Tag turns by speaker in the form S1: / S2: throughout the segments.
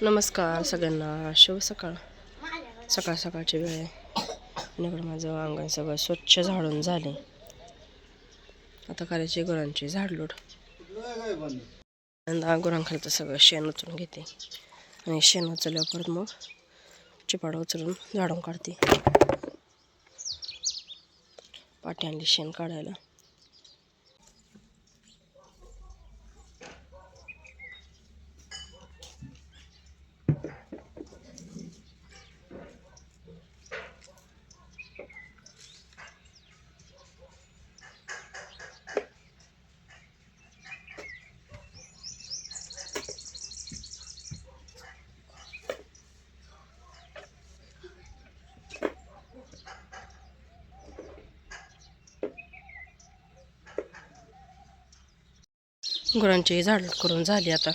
S1: नमस्कार सगळ्यांना, शुभ सकाळ. सकाळची वेळ आहे आणि इकडं माझं अंगण सगळं स्वच्छ झाडून झाले. आता करायची गुरांची झाडलोट. गुरांखालचं सगळं शेण उचलून घेते आणि शेण उचलल्यावर परत मग चिपाडा उचलून झाडून काढते. पाटी आणली शेण काढायला. गुरांची झाडलोट करून झाली. आता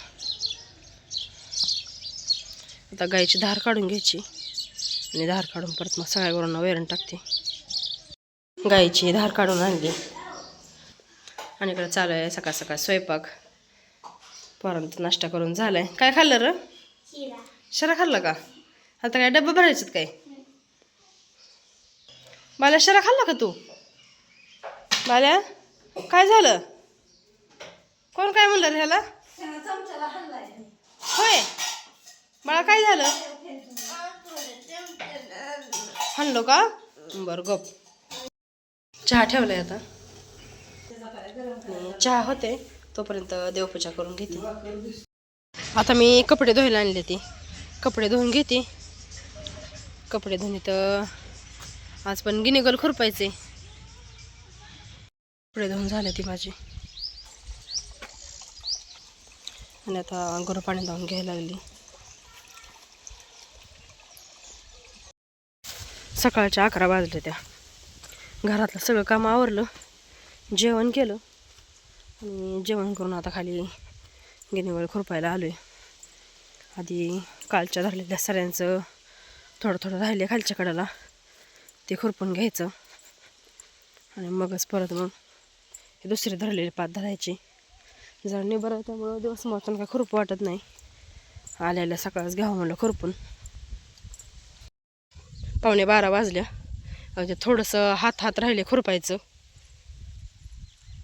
S1: गाईची धार काढून घ्यायची आणि धार काढून परत मग सगळ्या गुरांना वैरण टाकते. गाईची धार काढून आणली आणि इकडे चालू आहे सकाळ स्वयंपाक. पोरांचा नाश्ता करून झालाय. काय खाल्लं र? शिरा खाल्ला का? आता काय डब्बा भरायचं काय? बाल्या शिरा खाल्ला का तू? बाल्या काय झालं? कोण काय म्हणलं रे ह्याला? होय बाळा, काय झालं? हाणलो का? बरं गप. चहा ठेवलाय आता. चहा होते तोपर्यंत देवपूजा करून घेते. आता मी कपडे धुवायला आणले. ते कपडे धुवून घेते. कपडे धुवून तर आज पण गिनीगोल खुरपायचे. कपडे धुवून झाले ती माझी आणि आता गुरं पाणी लावून घ्यायला लागली. सकाळच्या 11 वाजले. त्या घरातलं सगळं काम आवरलं, जेवण केलं आणि जेवण करून आता खाली गिनीगोल खुरपायला आलोय. आधी कालच्या धरलेल्या सऱ्यांचं थोडं राहिले खालच्या कडेला, ते खुरपून घ्यायचं आणि मगच परत मग हे दुसरे धरलेले पात धरायचे. जरा निबर त्यामुळं दिवस मोठून काय खुरपू वाटत नाही. आल्याला सकाळच घ्यावं म्हणलं खुरपून. 11:15 वाजल्या. म्हणजे थोडंसं हात राहिले खुरपायचं.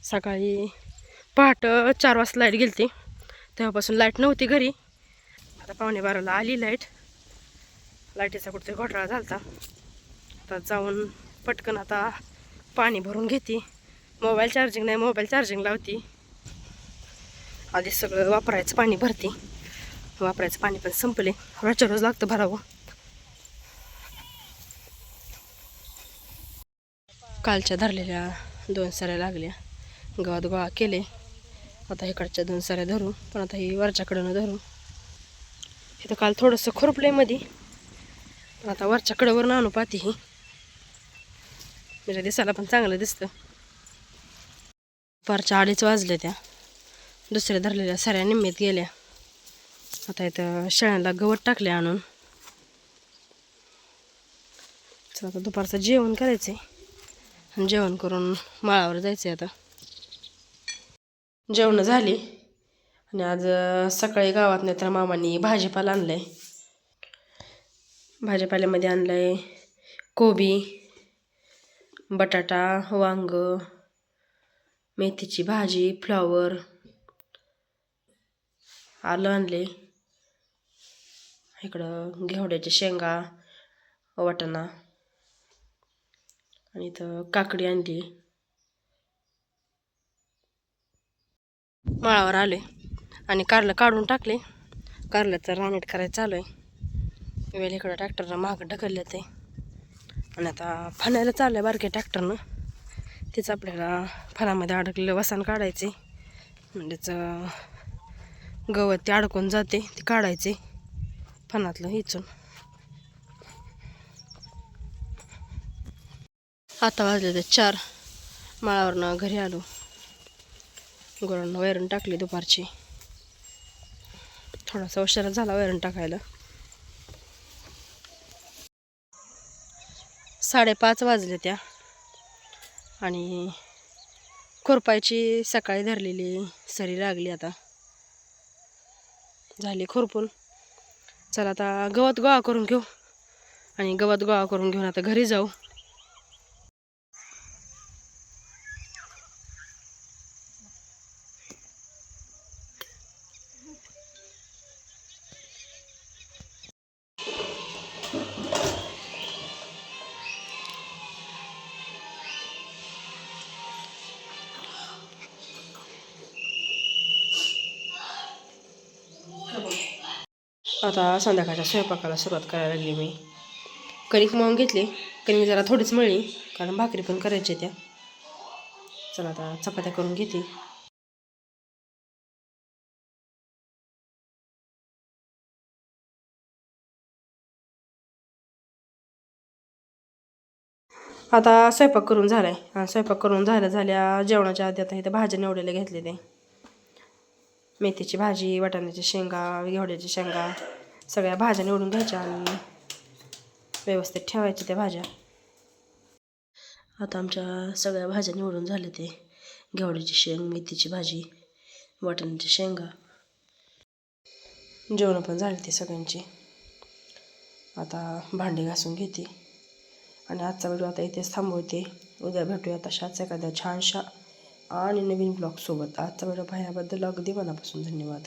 S1: सकाळी पहाटे 4 वाजता लाईट गेलती, तेव्हापासून लाईट नव्हती घरी. आता 11:15ला आली लाईट. लाईटीचा कुठेतरी घोटाळा झाला. आता जाऊन पटकन आता पाणी भरून घेते. मोबाईल चार्जिंग नाही, मोबाईल चार्जिंग लावते. आधी सगळं वापरायचं पाणी भरते. वापरायचं पाणी पण संपले. रोजच्या रोज लागतं भरावं. कालच्या धरलेल्या 2 सऱ्या लागल्या, गावात गोळा केले. आता इकडच्या 2 सऱ्या धरू, पण आता ही वरच्याकडं धरू. इथं काल थोडंसं खुरपलंय मध्ये, पण आता वरच्या कडेवरून आणू पाहते. ही म्हणजे दिसायला पण चांगलं दिसतं. दुपारच्या 2:30 वाजले. त्या दुसऱ्या धरलेल्या सऱ्या निम्मेत गेल्या. आता इथं शेळ्यांना गवत टाकले आणून. चला आता दुपारचं जेवण करायचंय आणि जेवण करून माळावर जायचंय. आता जेवण झाली आणि आज सकाळी गावात नाही तर मामांनी भाजीपाला आणलाय. भाजीपाल्यामध्ये आणलाय कोबी, बटाटा, वांग, मेथीची भाजी, फ्लॉवर, आलं आणले. इकडं घेवड्याच्या शेंगा, वाटाणा आणि इथं काकडी आणली. माळावर आले आणि कारलं काढून टाकले. कारल्याचं रानट करायचं चालू आहे. वेळ इकडं ट्रॅक्टरनं मागं ढकलले ते आणि आता फणायला चाललं आहे बारक्या ट्रॅक्टरनं. तेच आपल्याला फणामध्ये अडकलेलं वसान काढायचे. म्हणजेच गवत ते अडकून जाते, ते काढायचे फणातलं इचून. आता वाजले ते 4. माळावरनं घरी आलो. गुरांना वैरण टाकली दुपारची. थोडासा उशिरा झाला वैरण टाकायला. 5:30 वाजले त्या आणि खुरपायची सकाळी धरलेली सरी लागली. आता झाली खुरपून. चला आता गवत गोळा करून घेऊ आणि गवत गोळा करून घेऊन आता घरी जाऊ. आता संध्याकाळच्या स्वयंपाकाला सुरुवात करायला लागली मी. कणिक मळून घेतली. कणिक जरा थोडीच मळली कारण भाकरी पण करायची त्या. चला आता चपात्या करून घेते. आता स्वयंपाक करून झालाय. स्वयंपाक करून झाल्या जेवणाच्या आधी आता इथे भाज्या निवडायला घेतलेले. मेथीची भाजी, वाटाण्याची शेंगा, घेवड्याची शेंगा सगळ्या भाज्या निवडून घ्यायच्या आणि व्यवस्थित ठेवायच्या त्या भाज्या. आता आमच्या सगळ्या भाज्या निवडून झाल्या. ते घेवड्याची शेंग, मेथीची भाजी, वाटाण्याची शेंगा, जेवण पण झाली ती सगळ्यांची. आता भांडी घासून घेते आणि आजचा व्हिडिओ आता इथेच थांबवते. उद्या भेटूया तशाच एखाद्या छानशा आणि नवीन ब्लॉगसोबत. आजचा व्हिडिओ पाहण्याबद्दल अगदी मनापासून धन्यवाद.